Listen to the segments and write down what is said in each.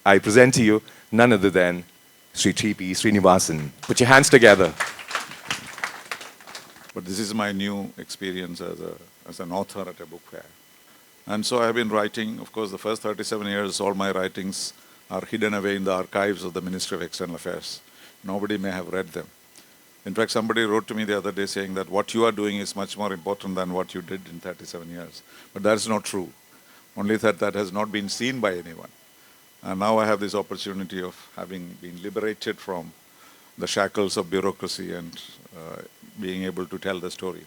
I present to you none other than Sri T.P.Sreenivasan. Put your hands together. But this is my new experience as an author at a book fair. And so I've been writing. Of course, the first 37 years, all my writings are hidden away in the archives of the Ministry of External Affairs. Nobody may have read them. In fact, somebody wrote to me the other day saying that what you are doing is much more important than what you did in 37 years. But that is not true. Only that has not been seen by anyone. And now I have this opportunity of having been liberated from the shackles of bureaucracy and being able to tell the story.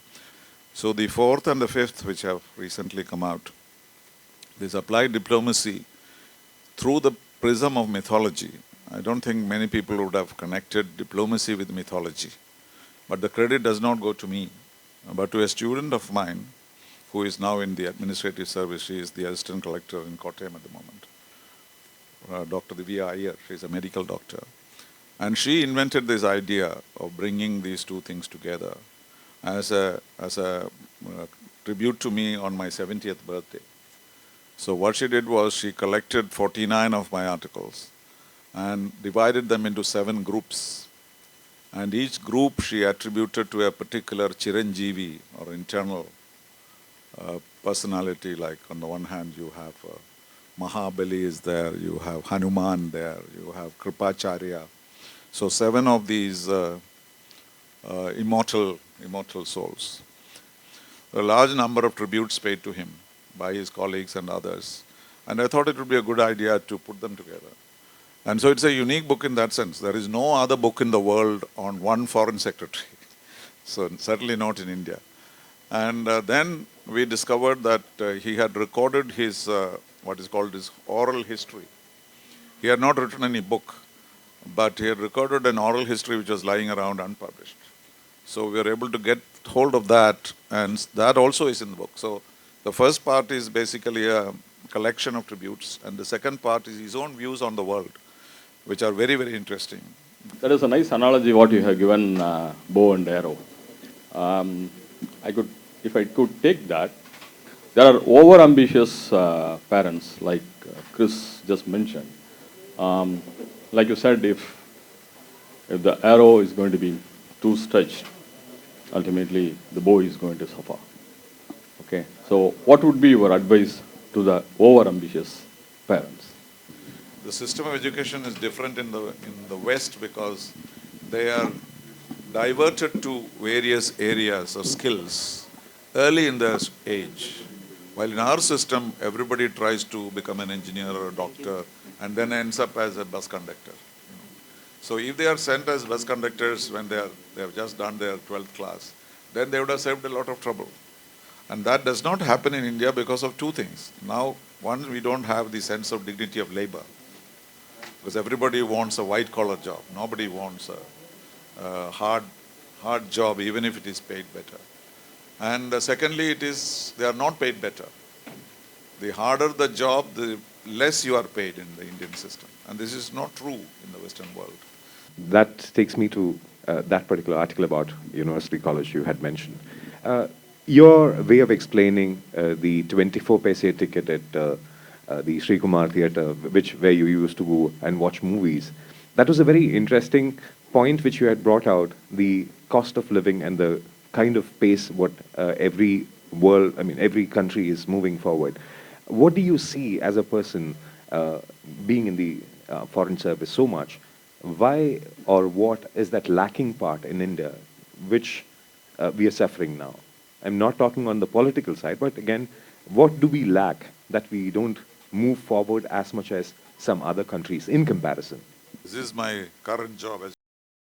So the fourth and the fifth, which have recently come out, this applied diplomacy through the prism of mythology. I don't think many people would have connected diplomacy with mythology. But the credit does not go to me, but to a student of mine who is now in the administrative service. She is the assistant collector in Kottayam at the moment. Dr. T.P. Iyer, she is a medical doctor. And she invented this idea of bringing these two things together as a tribute to me on my 70th birthday. So what she did was she collected 49 of my articles and divided them into 7 groups. And each group she attributed to a particular Chiranjeevi or internal personality. Like on the one hand you have Mahabali is there, you have Hanuman there, you have Kripacharya. So 7 of these immortal souls. A large number of tributes paid to him by his colleagues and others. And I thought it would be a good idea to put them together. And so it's a unique book in that sense. There is no other book in the world on one foreign secretary. So certainly not in India. And then we discovered that he had recorded his, what is called his oral history. He had not written any book, but he had recorded an oral history which was lying around unpublished. So we were able to get hold of that, and that also is in the book. So the first part is basically a collection of tributes, and the second part is his own views on the world, which are very, very interesting. That is a nice analogy what you have given, bow and arrow. If I could take that, there are over-ambitious parents, like Kris just mentioned. Like you said, if the arrow is going to be too stretched, ultimately the bow is going to suffer. Okay, so what would be your advice to the over-ambitious parents? The system of education is different in the West because they are diverted to various areas of skills early in their age. While in our system, everybody tries to become an engineer or a doctor and then ends up as a bus conductor. So if they are sent as bus conductors when they have just done their 12th class, then they would have saved a lot of trouble. And that does not happen in India because of 2 things. Now, one, we don't have the sense of dignity of labor, because everybody wants a white-collar job. Nobody wants a hard job, even if it is paid better. And secondly, they are not paid better. The harder the job, the less you are paid in the Indian system. And this is not true in the Western world. That takes me to that particular article about University College you had mentioned. Your way of explaining the 24 paise ticket at the Sri Kumar Theatre, where you used to go and watch movies, that was a very interesting point which you had brought out, the cost of living and the kind of pace what every country is moving forward. What do you see as a person being in the foreign service so much? Why or what is that lacking part in India which we are suffering now? I'm not talking on the political side, but again, what do we lack that we don't move forward as much as some other countries in comparison? This is my current job, as